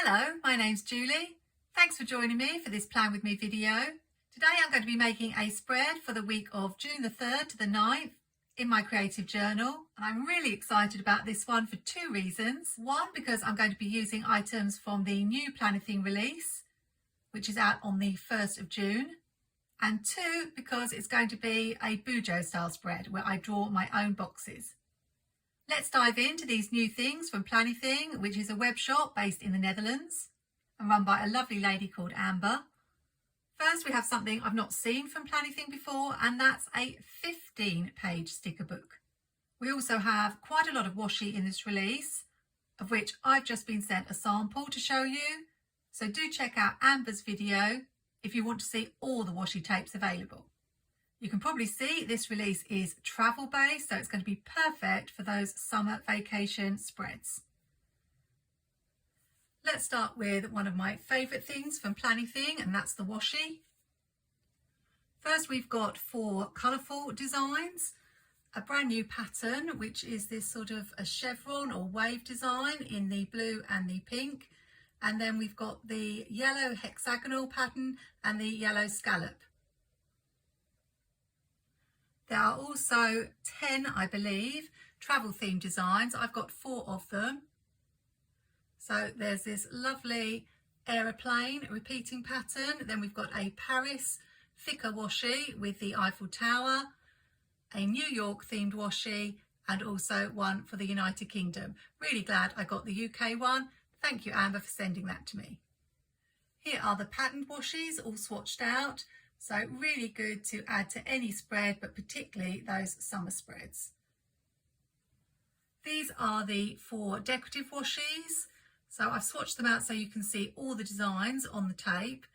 Hello, my name's Julie. Thanks for joining me for this Plan With Me video. Today I'm going to be making a spread for the week of June the 3rd to the 9th in my creative journal. And I'm really excited about this one for two reasons. One, because I'm going to be using items from the new Planything release, which is out on the 1st of June. And two, because it's going to be a Bujo style spread where I draw my own boxes. Let's dive into these new things from Planything, which is a web shop based in the Netherlands and run by a lovely lady called Amber. First, we have something I've not seen from Planything before, and that's a 15-page sticker book. We also have quite a lot of washi in this release, of which I've just been sent a sample to show you. So do check out Amber's video if you want to see all the washi tapes available. You can probably see this release is travel based, so it's going to be perfect for those summer vacation spreads. Let's start with one of my favourite things from Planything, and that's the washi. First, we've got 4 colourful designs, a brand new pattern, which is this sort of a chevron or wave design in the blue and the pink. And then we've got the yellow hexagonal pattern and the yellow scallop. There are also 10, I believe, travel theme designs. I've got 4 of them. So there's this lovely aeroplane repeating pattern. Then we've got a Paris thicker washi with the Eiffel Tower, a New York themed washi, and also one for the United Kingdom. Really glad I got the UK one. Thank you, Amber, for sending that to me. Here are the patterned washis all swatched out. So really good to add to any spread, but particularly those summer spreads. These are the 4 decorative washis. So I've swatched them out so you can see all the designs on the tape.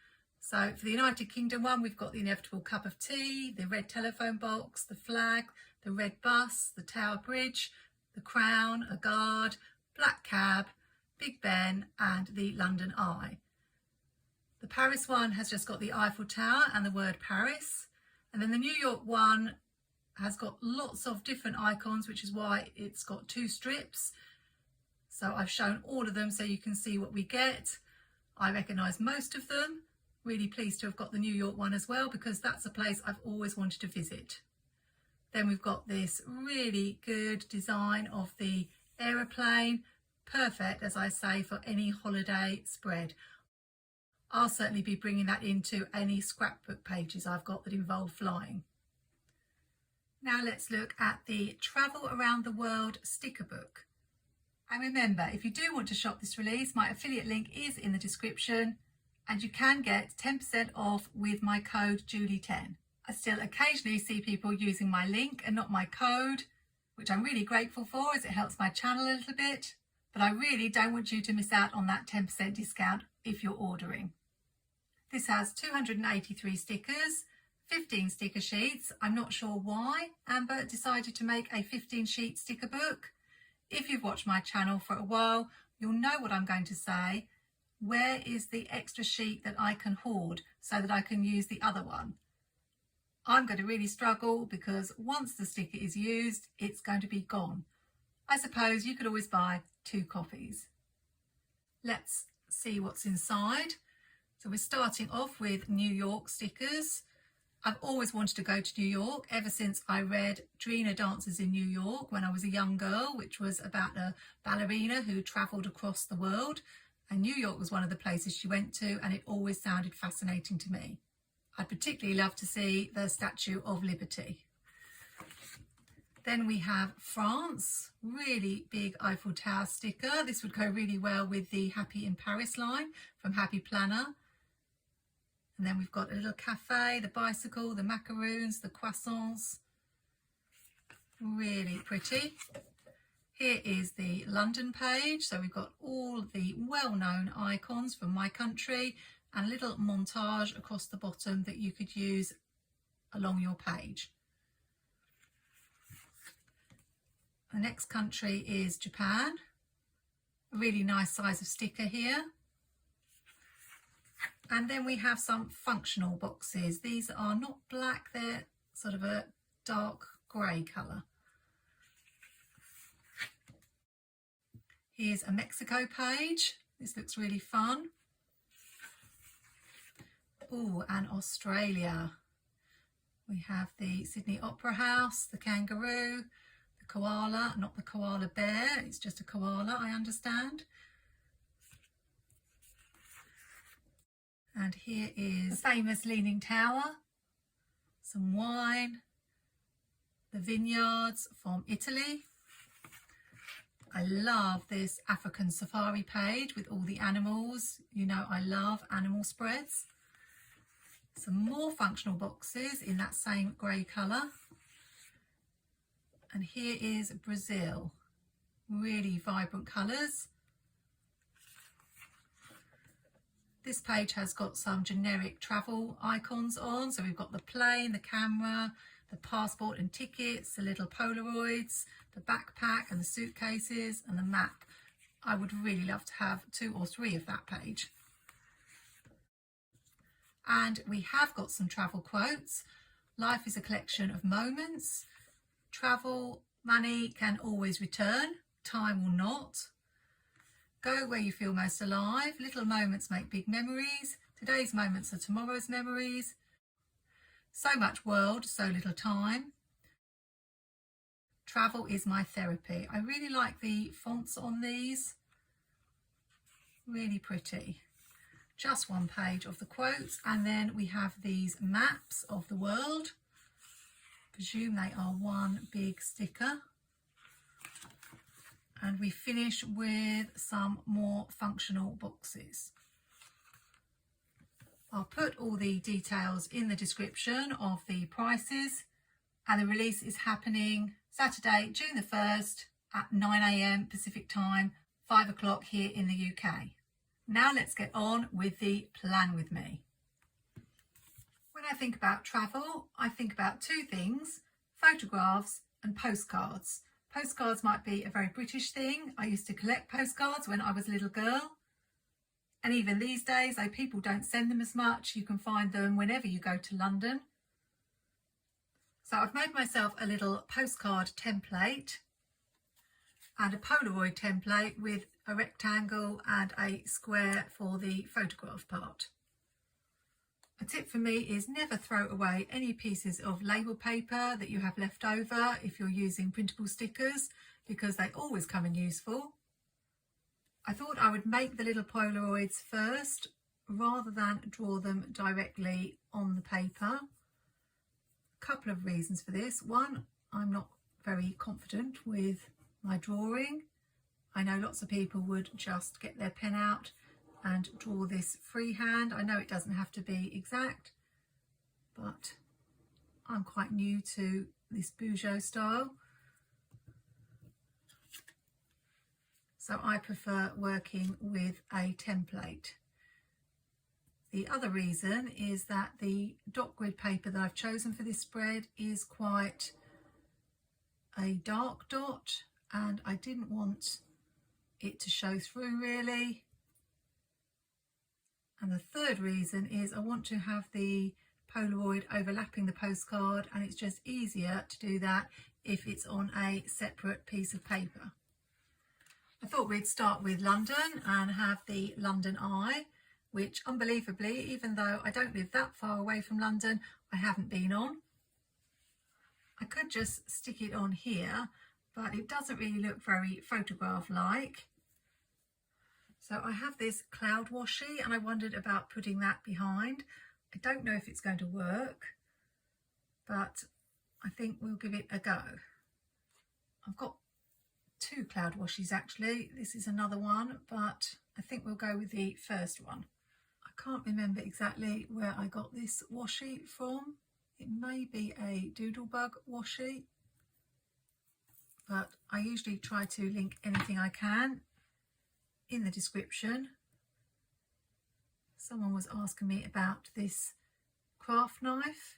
So for the United Kingdom one, we've got the inevitable cup of tea, the red telephone box, the flag, the red bus, the Tower Bridge, the crown, a guard, black cab, Big Ben, and the London Eye. The Paris one has just got the Eiffel Tower and the word Paris. And then the New York one has got lots of different icons, which is why it's got 2 strips. So I've shown all of them so you can see what we get. I recognise most of them. Really pleased to have got the New York one as well, because that's a place I've always wanted to visit. Then we've got this really good design of the aeroplane. Perfect, as I say, for any holiday spread. I'll certainly be bringing that into any scrapbook pages I've got that involve flying. Now let's look at the Travel Around the World sticker book. And remember, if you do want to shop this release, my affiliate link is in the description and you can get 10% off with my code Julie10. I still occasionally see people using my link and not my code, which I'm really grateful for as it helps my channel a little bit, but I really don't want you to miss out on that 10% discount if you're ordering. This has 283 stickers, 15 sticker sheets. I'm not sure why Amber decided to make a 15-sheet sticker book. If you've watched my channel for a while, you'll know what I'm going to say. Where is the extra sheet that I can hoard so that I can use the other one? I'm going to really struggle because once the sticker is used, it's going to be gone. I suppose you could always buy 2 copies. Let's see what's inside. So we're starting off with New York stickers. I've always wanted to go to New York ever since I read Drina Dances in New York when I was a young girl, which was about a ballerina who travelled across the world. And New York was one of the places she went to, and it always sounded fascinating to me. I'd particularly love to see the Statue of Liberty. Then we have France, really big Eiffel Tower sticker. This would go really well with the Happy in Paris line from Happy Planner. And then we've got a little cafe, the bicycle, the macaroons, the croissants. Really pretty. Here is the London page. So we've got all the well-known icons from my country and a little montage across the bottom that you could use along your page. The next country is Japan. A really nice size of sticker here. And then we have some functional boxes. These are not black, they're sort of a dark grey colour. Here's a Mexico page. This looks really fun. Oh, and Australia. We have the Sydney Opera House, the kangaroo, the koala, not the koala bear, it's just a koala, I understand. And here is the famous Leaning Tower, some wine, the vineyards from Italy. I love this African safari page with all the animals. You know, I love animal spreads. Some more functional boxes in that same grey colour. And here is Brazil. Really vibrant colours. This page has got some generic travel icons on. So we've got the plane, the camera, the passport and tickets, the little Polaroids, the backpack and the suitcases and the map. I would really love to have 2 or 3 of that page. And we have got some travel quotes. Life is a collection of moments. Travel money can always return, time will not. Go where you feel most alive. Little moments make big memories. Today's moments are tomorrow's memories. So much world, so little time. Travel is my therapy. I really like the fonts on these. Really pretty. Just one page of the quotes, and then we have these maps of the world. Presume they are one big sticker. And we finish with some more functional boxes. I'll put all the details in the description of the prices, and the release is happening Saturday, June the 1st at 9 AM Pacific time, 5 o'clock here in the UK. Now let's get on with the Plan With Me. When I think about travel, I think about 2 things, photographs and postcards. Postcards might be a very British thing. I used to collect postcards when I was a little girl. And even these days, though people don't send them as much, you can find them whenever you go to London. So I've made myself a little postcard template and a Polaroid template with a rectangle and a square for the photograph part. A tip for me is never throw away any pieces of label paper that you have left over if you're using printable stickers, because they always come in useful. I thought I would make the little Polaroids first rather than draw them directly on the paper. A couple of reasons for this. One, I'm not very confident with my drawing. I know lots of people would just get their pen out and draw this freehand. I know it doesn't have to be exact, but I'm quite new to this Bujo style. So I prefer working with a template. The other reason is that the dot grid paper that I've chosen for this spread is quite a dark dot, and I didn't want it to show through really. And the third reason is I want to have the Polaroid overlapping the postcard, and it's just easier to do that if it's on a separate piece of paper. I thought we'd start with London and have the London Eye, which unbelievably, even though I don't live that far away from London, I haven't been on. I could just stick it on here, but it doesn't really look very photograph-like. So I have this cloud washi, and I wondered about putting that behind. I don't know if it's going to work, but I think we'll give it a go. I've got 2 cloud washies actually. This is another one, but I think we'll go with the first one. I can't remember exactly where I got this washi from. It may be a Doodlebug washi, but I usually try to link anything I can in the description. Someone was asking me about this craft knife,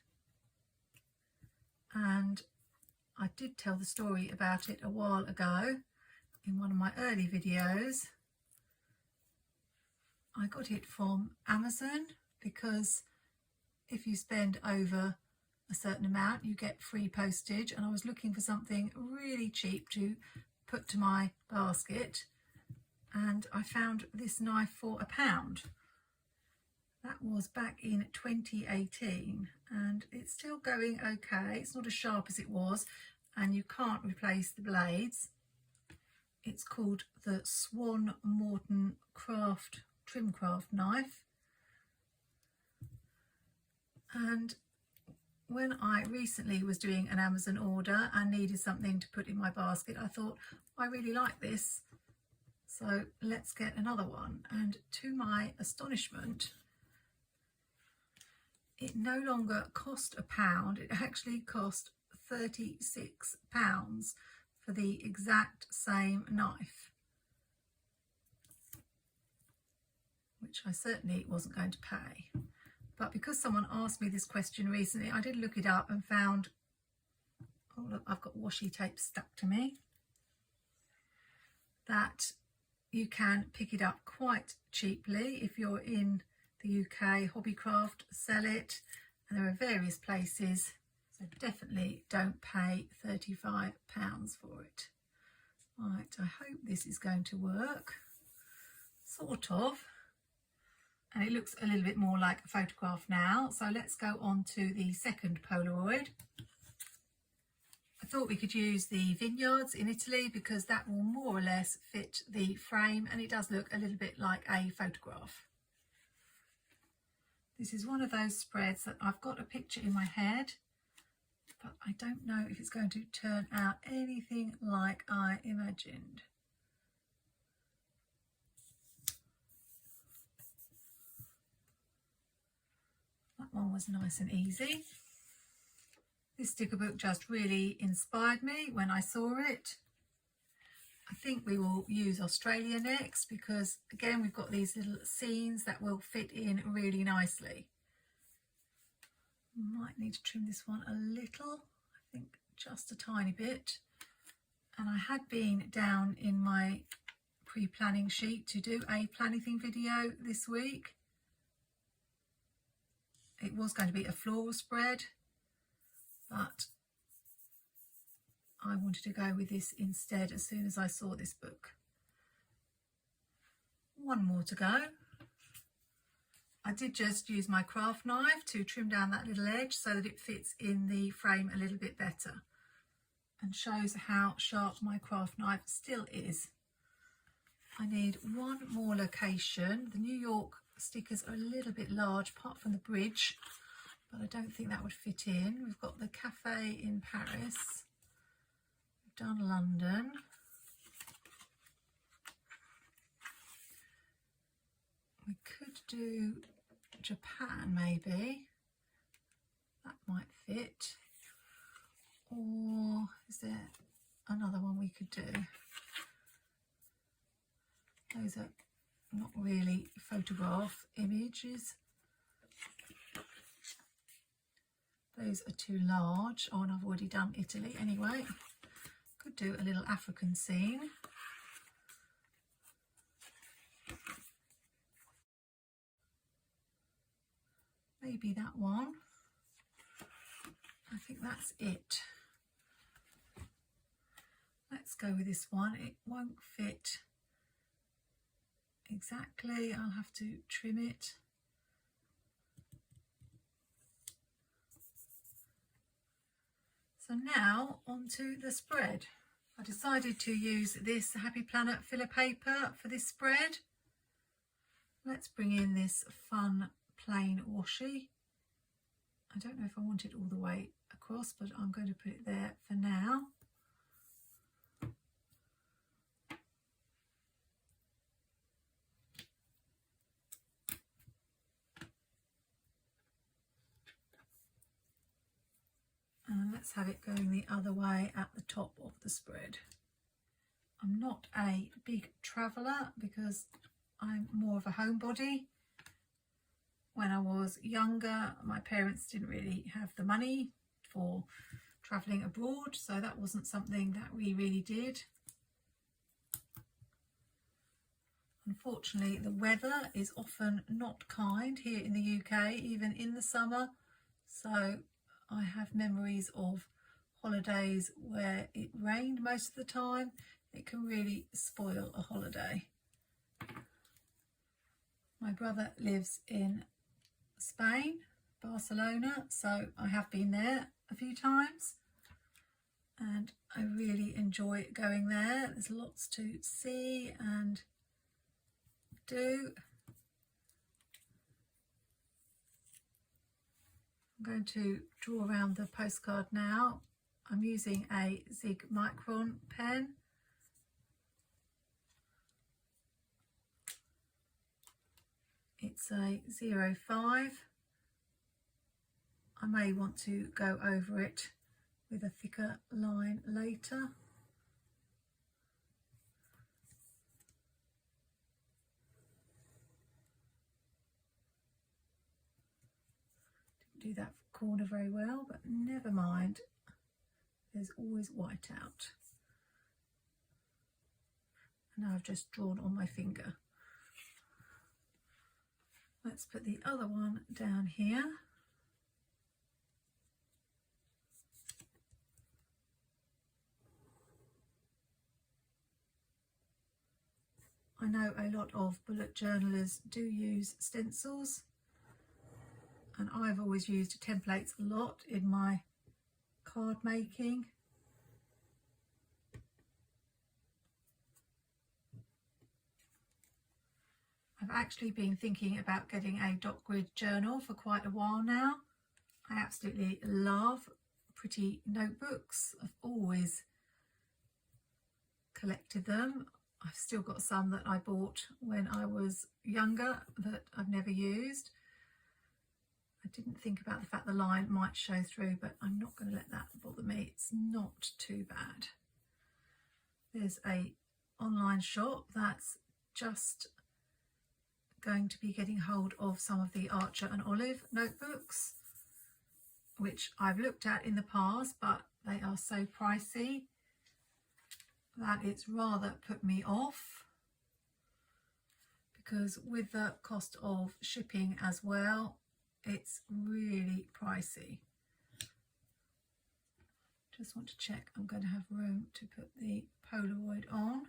and I did tell the story about it a while ago in one of my early videos. I got it from Amazon because if you spend over a certain amount you get free postage, and I was looking for something really cheap to put to my basket, and I found this knife for £1. That was back in 2018, and it's still going okay. It's not as sharp as it was, and you can't replace the blades. It's called the Swann Morton Trim knife. And when I recently was doing an Amazon order and needed something to put in my basket, I thought, I really like this, so let's get another one. And to my astonishment, it no longer cost £1, it actually cost £36 for the exact same knife, which I certainly wasn't going to pay. But because someone asked me this question recently, I did look it up and found, oh look, I've got washi tape stuck to me, that you can pick it up quite cheaply if you're in the UK. Hobbycraft sell it, and there are various places, so definitely don't pay £35 for it. Right, I hope this is going to work, sort of. And it looks a little bit more like a photograph now. So let's go on to the second Polaroid. I thought we could use the vineyards in Italy because that will more or less fit the frame, and it does look a little bit like a photograph. This is one of those spreads that I've got a picture in my head, but I don't know if it's going to turn out anything like I imagined. That one was nice and easy. This sticker book just really inspired me when I saw it. I think we will use Australia next because, again, we've got these little scenes that will fit in really nicely. Might need to trim this one a little, I think just a tiny bit. And I had been down in my pre-planning sheet to do a Planything video this week. It was going to be a floral spread, but I wanted to go with this instead as soon as I saw this book. One more to go. I did just use my craft knife to trim down that little edge so that it fits in the frame a little bit better and shows how sharp my craft knife still is. I need one more location. The New York stickers are a little bit large apart from the bridge, but I don't think that would fit in. We've got the cafe in Paris. We've done London. We could do Japan maybe. That might fit. Or is there another one we could do? Those are not really photograph images. Those are too large. Oh, and I've already done Italy anyway. Could do a little African scene. Maybe that one. I think that's it. Let's go with this one. It won't fit exactly. I'll have to trim it. So now onto the spread. I decided to use this Happy Planet filler paper for this spread. Let's bring in this fun plain washi. I don't know if I want it all the way across, but I'm going to put it there for now. And let's have it going the other way at the top of the spread. I'm not a big traveller because I'm more of a homebody. When I was younger, my parents didn't really have the money for travelling abroad, so that wasn't something that we really did. Unfortunately, the weather is often not kind here in the UK, even in the summer, so I have memories of holidays where it rained most of the time. It can really spoil a holiday. My brother lives in Spain, Barcelona, so I have been there a few times and I really enjoy going there. There's lots to see and do. I'm going to draw around the postcard now. I'm using a Zig Micron pen. It's a 05. I may want to go over it with a thicker line later. Didn't do that corner very well, but never mind. There's always white out. And now I've just drawn on my finger. Let's put the other one down here. I know a lot of bullet journalers do use stencils, and I've always used templates a lot in my card making. I've actually been thinking about getting a dot grid journal for quite a while now. I absolutely love pretty notebooks. I've always collected them. I've still got some that I bought when I was younger that I've never used. I didn't think about the fact the line might show through, but I'm not going to let that bother me. It's not too bad. There's a online shop that's just going to be getting hold of some of the Archer and Olive notebooks, which I've looked at in the past, but they are so pricey that it's rather put me off, because with the cost of shipping as well, it's really pricey. Just want to check I'm going to have room to put the Polaroid on.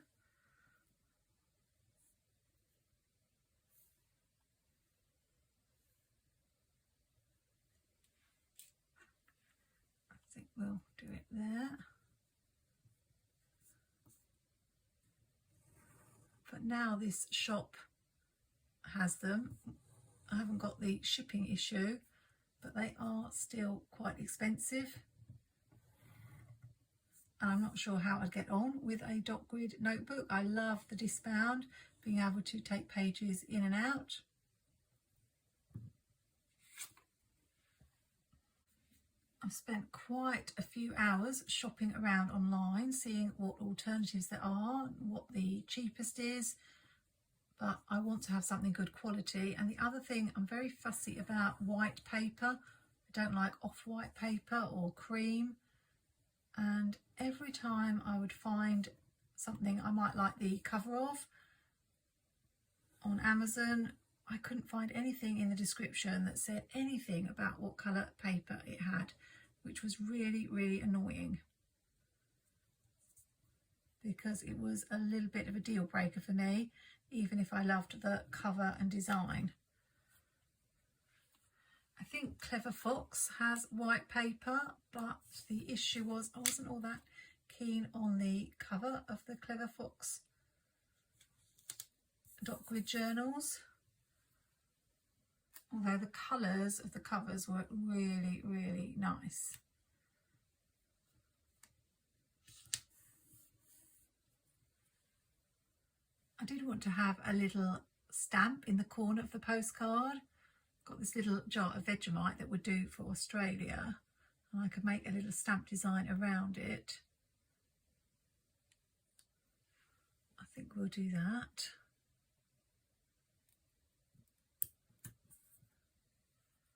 I think we'll do it there. But now this shop has them. I haven't got the shipping issue, but they are still quite expensive. And I'm not sure how I'd get on with a dot grid notebook. I love the discbound, being able to take pages in and out. I've spent quite a few hours shopping around online, seeing what alternatives there are, what the cheapest is, but I want to have something good quality. And the other thing, I'm very fussy about white paper. I don't like off-white paper or cream. And every time I would find something I might like the cover of on Amazon, I couldn't find anything in the description that said anything about what colour paper it had, which was really, really annoying, because it was a little bit of a deal breaker for me, even if I loved the cover and design. I think Clever Fox has white paper, but the issue was I wasn't all that keen on the cover of the Clever Fox dot grid journals, although the colours of the covers were really, really nice. I did want to have a little stamp in the corner of the postcard. Got this little jar of Vegemite that would do for Australia, and I could make a little stamp design around it. I think we'll do that.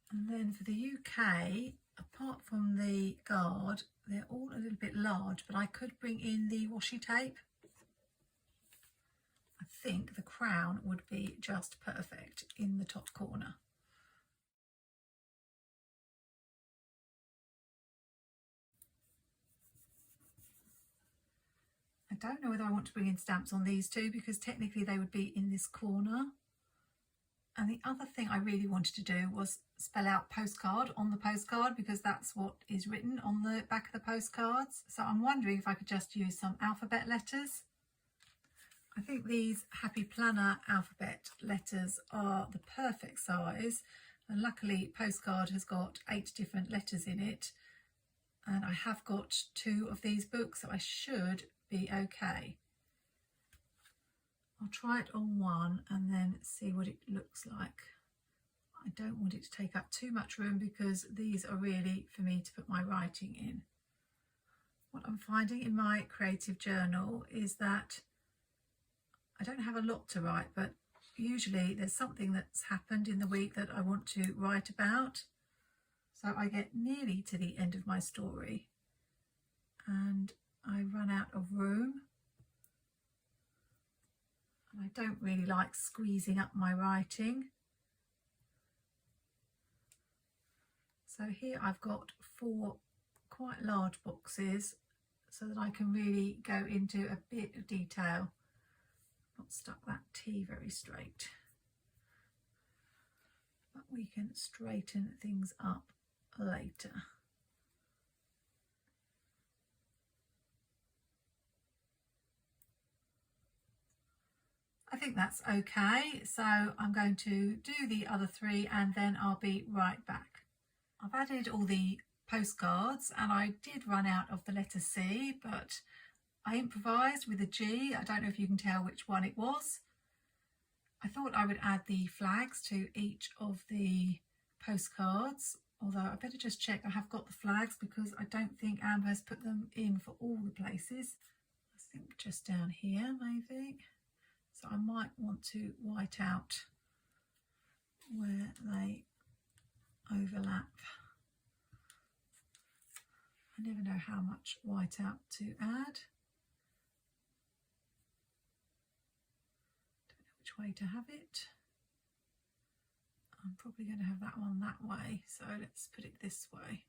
And then for the UK, apart from the guard, they're all a little bit large, but I could bring in the washi tape. I think the crown would be just perfect in the top corner. don't know whether I want to bring in stamps on these two because technically they would be in this corner. And the other thing I really wanted to do was spell out postcard on the postcard because that's what is written on the back of the postcards. So I'm wondering if I could just use some alphabet letters. I think these Happy Planner alphabet letters are the perfect size, and luckily postcard has got 8 different letters in it, and I have got 2 of these books, so I should be okay. I'll try it on one and then see what it looks like. I don't want it to take up too much room because these are really for me to put my writing in. What I'm finding in my creative journal is that I don't have a lot to write, but usually there's something that's happened in the week that I want to write about. So I get nearly to the end of my story and I run out of room. And I don't really like squeezing up my writing. So here I've got 4 quite large boxes so that I can really go into a bit of detail. Not stuck that T very straight, but we can straighten things up later. I think that's okay, so I'm going to do the other 3 and then I'll be right back. I've added all the postcards and I did run out of the letter C, but I improvised with a G. I don't know if you can tell which one it was. I thought I would add the flags to each of the postcards, although I better just check I have got the flags because I don't think Amber has put them in for all the places. I think just down here maybe. So I might want to white out where they overlap. I never know how much white out to add. Way to have it. I'm probably going to have that one that way, so let's put it this way.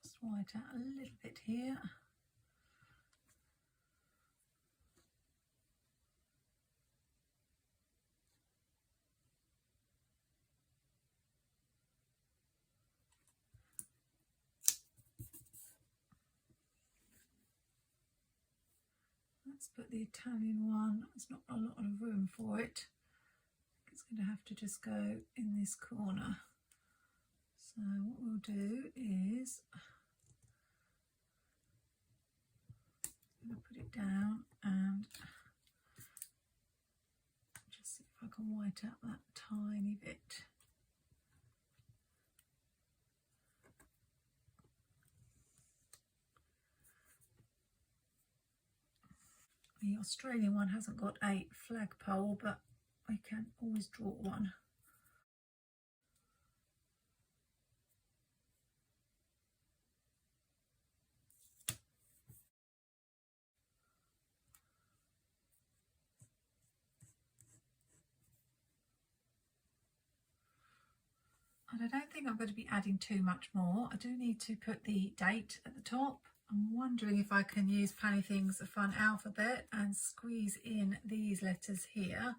Just white out a little bit here. Let's put the Italian one. There's not a lot of room for it. It's going to have to just go in this corner. So what we'll do is I'm going to put it down and just see if I can white out that tiny bit. The Australian one hasn't got a flagpole, but I can always draw one. And I don't think I'm going to be adding too much more. I do need to put the date at the top. I'm wondering if I can use Planything's Fun Alphabet and squeeze in these letters here.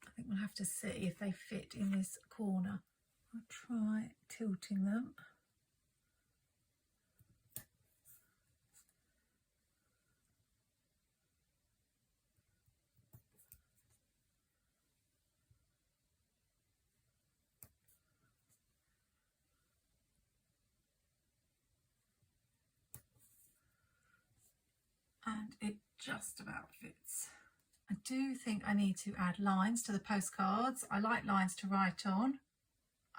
I think we'll have to see if they fit in this corner. I'll try tilting them. And it just about fits. I do think I need to add lines to the postcards. I like lines to write on.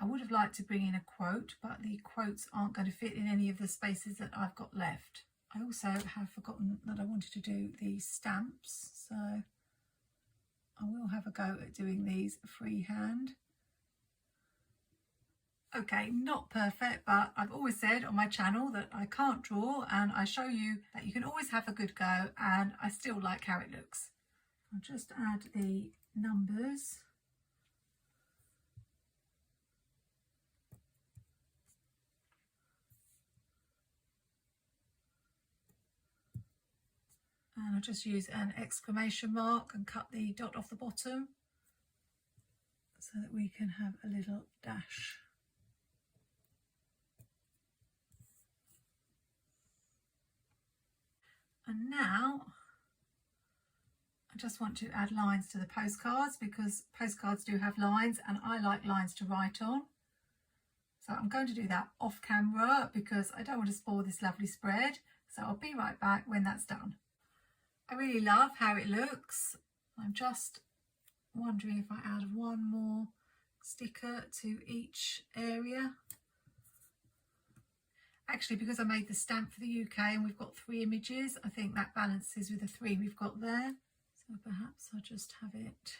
I would have liked to bring in a quote, but the quotes aren't going to fit in any of the spaces that I've got left. I also have forgotten that I wanted to do the stamps, so I will have a go at doing these freehand. Okay, not perfect, but I've always said on my channel that I can't draw, and I show you that you can always have a good go, and I still like how it looks. I'll just add the numbers. I'll just use an exclamation mark and cut the dot off the bottom so that we can have a little dash. And now I just want to add lines to the postcards, because postcards do have lines and I like lines to write on. So I'm going to do that off camera because I don't want to spoil this lovely spread. So I'll be right back when that's done. I really love how it looks. I'm just wondering if I add one more sticker to each area. Actually, because I made the stamp for the UK and we've got 3 images, I think that balances with the 3 we've got there. So perhaps I'll just have it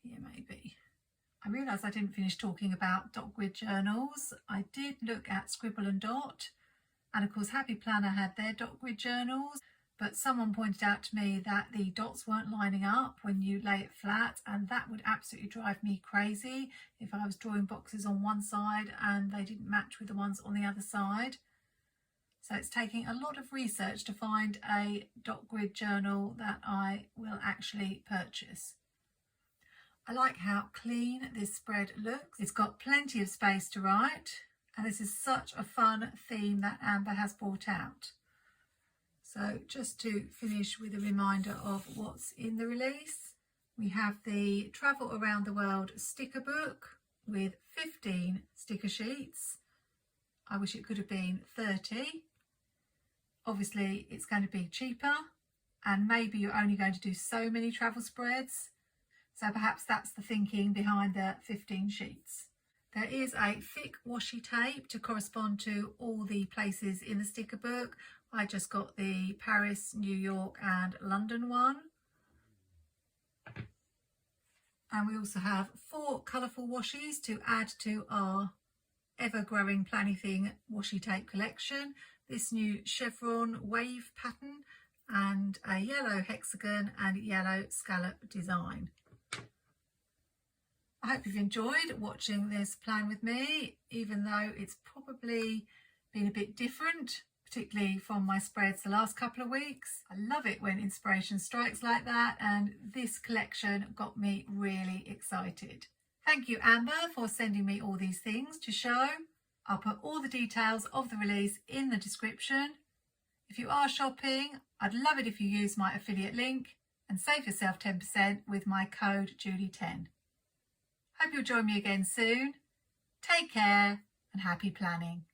here maybe. I realised I didn't finish talking about dot grid journals. I did look at Scribble and Dot, and of course Happy Planner had their dot grid journals, but someone pointed out to me that the dots weren't lining up when you lay it flat, and that would absolutely drive me crazy if I was drawing boxes on one side and they didn't match with the ones on the other side. So it's taking a lot of research to find a dot grid journal that I will actually purchase. I like how clean this spread looks. It's got plenty of space to write, and this is such a fun theme that Amber has brought out. So just to finish with a reminder of what's in the release, we have the Travel Around the World sticker book with 15 sticker sheets. I wish it could have been 30. Obviously it's going to be cheaper, and maybe you're only going to do so many travel spreads. So perhaps that's the thinking behind the 15 sheets. There is a thick washi tape to correspond to all the places in the sticker book. I just got the Paris, New York and London one. And we also have 4 colourful washies to add to our ever-growing Planything washi tape collection. This new chevron wave pattern and a yellow hexagon and yellow scallop design. I hope you've enjoyed watching this plan with me, even though it's probably been a bit different, particularly from my spreads the last couple of weeks. I love it when inspiration strikes like that, and this collection got me really excited. Thank you, Amber, for sending me all these things to show. I'll put all the details of the release in the description. If you are shopping, I'd love it if you use my affiliate link and save yourself 10% with my code Julie10. Hope you'll join me again soon. Take care and happy planning.